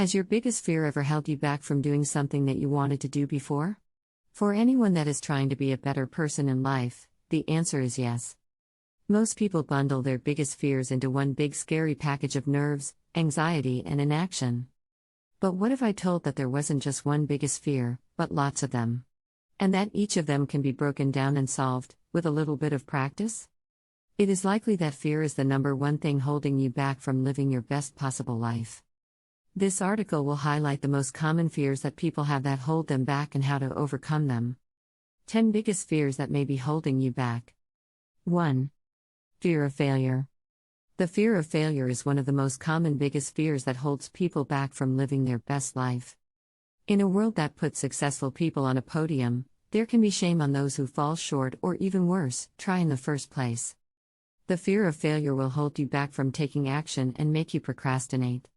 Has your biggest fear ever held you back from doing something that you wanted to do before? For anyone that is trying to be a better person in life, the answer is yes. Most people bundle their biggest fears into one big scary package of nerves, anxiety, and inaction. But what if I told that there wasn't just one biggest fear, but lots of them? And that each of them can be broken down and solved, with a little bit of practice? It is likely that fear is the number one thing holding you back from living your best possible life. This article will highlight the most common fears that people have that hold them back and how to overcome them. 10 biggest fears that may be holding you back. 1. Fear of failure. The fear of failure is one of the most common biggest fears that holds people back from living their best life. In a world that puts successful people on a podium, there can be shame on those who fall short or even worse, try in the first place. The fear of failure will hold you back from taking action and make you procrastinate.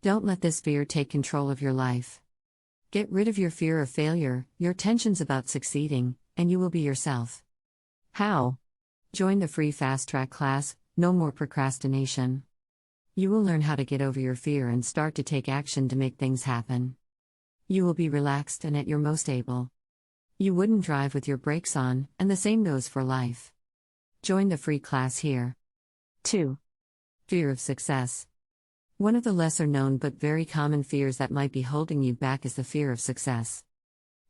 Don't let this fear take control of your life. Get rid of your fear of failure, your tensions about succeeding, and you will be yourself. How? Join the free Fast Track class, No More Procrastination. You will learn how to get over your fear and start to take action to make things happen. You will be relaxed and at your most able. You wouldn't drive with your brakes on, and the same goes for life. Join the free class here. 2. Fear of success. One of the lesser known but very common fears that might be holding you back is the fear of success.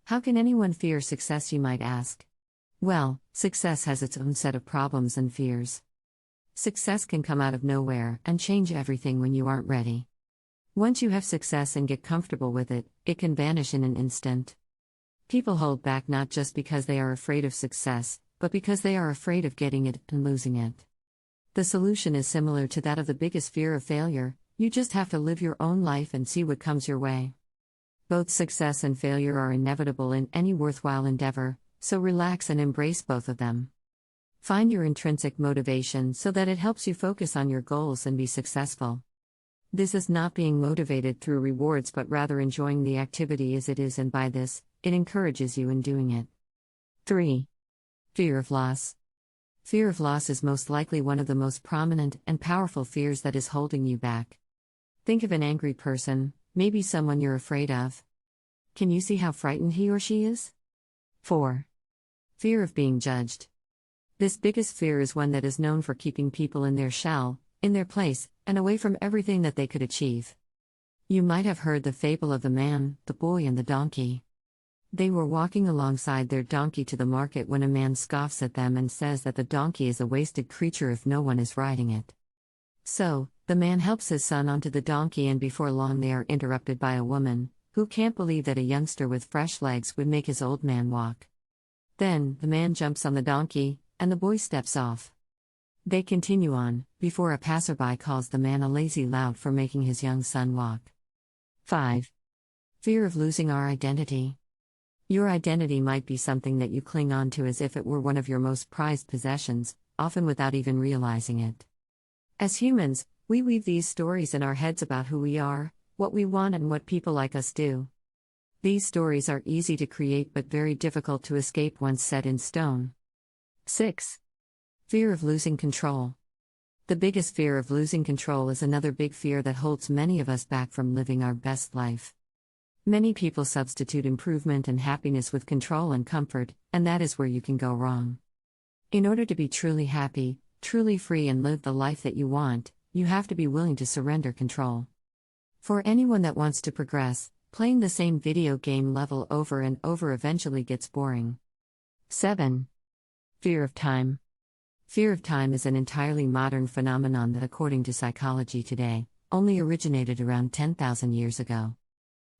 How can anyone fear success, you might ask? Well, success has its own set of problems and fears. Success can come out of nowhere and change everything when you aren't ready. Once you have success and get comfortable with it, it can vanish in an instant. People hold back not just because they are afraid of success, but because they are afraid of getting it and losing it. The solution is similar to that of the biggest fear of failure. You just have to live your own life and see what comes your way. Both success and failure are inevitable in any worthwhile endeavor, so relax and embrace both of them. Find your intrinsic motivation so that it helps you focus on your goals and be successful. This is not being motivated through rewards but rather enjoying the activity as it is, and by this, it encourages you in doing it. 3. Fear of loss. Fear of loss is most likely one of the most prominent and powerful fears that is holding you back. Think of an angry person, maybe someone you're afraid of. Can you see how frightened he or she is? 4. Fear of being judged. This biggest fear is one that is known for keeping people in their shell, in their place, and away from everything that they could achieve. You might have heard the fable of the man, the boy, and the donkey. They were walking alongside their donkey to the market when a man scoffs at them and says that the donkey is a wasted creature if no one is riding it. So, the man helps his son onto the donkey, and before long they are interrupted by a woman, who can't believe that a youngster with fresh legs would make his old man walk. Then, the man jumps on the donkey, and the boy steps off. They continue on, before a passerby calls the man a lazy lout for making his young son walk. 5. Fear of losing our identity. Your identity might be something that you cling on to as if it were one of your most prized possessions, often without even realizing it. As humans, we weave these stories in our heads about who we are, what we want, and what people like us do. These stories are easy to create but very difficult to escape once set in stone. 6. Fear of losing control. The biggest fear of losing control is another big fear that holds many of us back from living our best life. Many people substitute improvement and happiness with control and comfort, and that is where you can go wrong. In order to be truly happy, truly free, and live the life that you want, you have to be willing to surrender control. For anyone that wants to progress, playing the same video game level over and over eventually gets boring. 7. Fear of time. Fear of time is an entirely modern phenomenon that, according to psychology today, only originated around 10,000 years ago.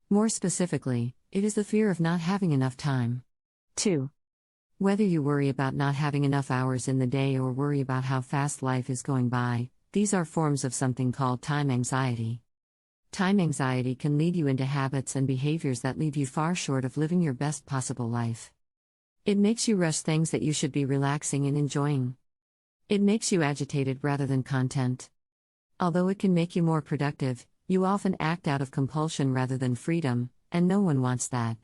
More specifically, it is the fear of not having enough time. 2. Whether you worry about not having enough hours in the day or worry about how fast life is going by, these are forms of something called time anxiety. Time anxiety can lead you into habits and behaviors that leave you far short of living your best possible life. It makes you rush things that you should be relaxing and enjoying. It makes you agitated rather than content. Although it can make you more productive, you often act out of compulsion rather than freedom, and no one wants that.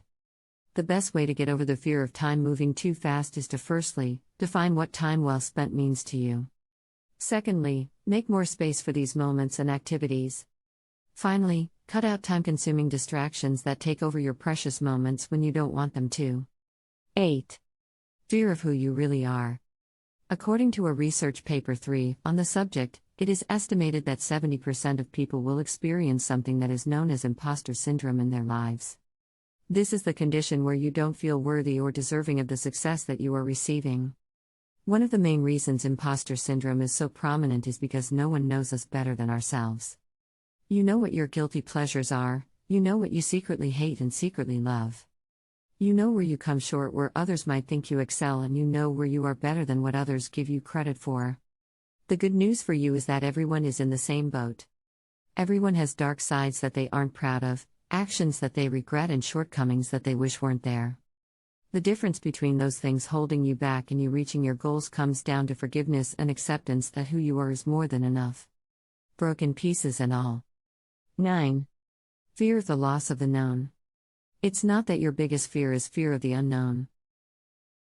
The best way to get over the fear of time moving too fast is to firstly, define what time well spent means to you. Secondly, make more space for these moments and activities. Finally, Cut out time-consuming distractions that take over your precious moments when you don't want them to. 8. Fear of who you really are. According to a research paper 3 on the subject, it is estimated that 70% of people will experience something that is known as imposter syndrome in their lives. This is the condition where you don't feel worthy or deserving of the success that you are receiving. One of the main reasons imposter syndrome is so prominent is because no one knows us better than ourselves. You know what your guilty pleasures are, you know what you secretly hate and secretly love. You know where you come short where others might think you excel, and you know where you are better than what others give you credit for. The good news for you is that everyone is in the same boat. Everyone has dark sides that they aren't proud of, actions that they regret, and shortcomings that they wish weren't there. The difference between those things holding you back and you reaching your goals comes down to forgiveness and acceptance that who you are is more than enough. Broken pieces and all. 9. Fear of the loss of the known. It's not that your biggest fear is fear of the unknown.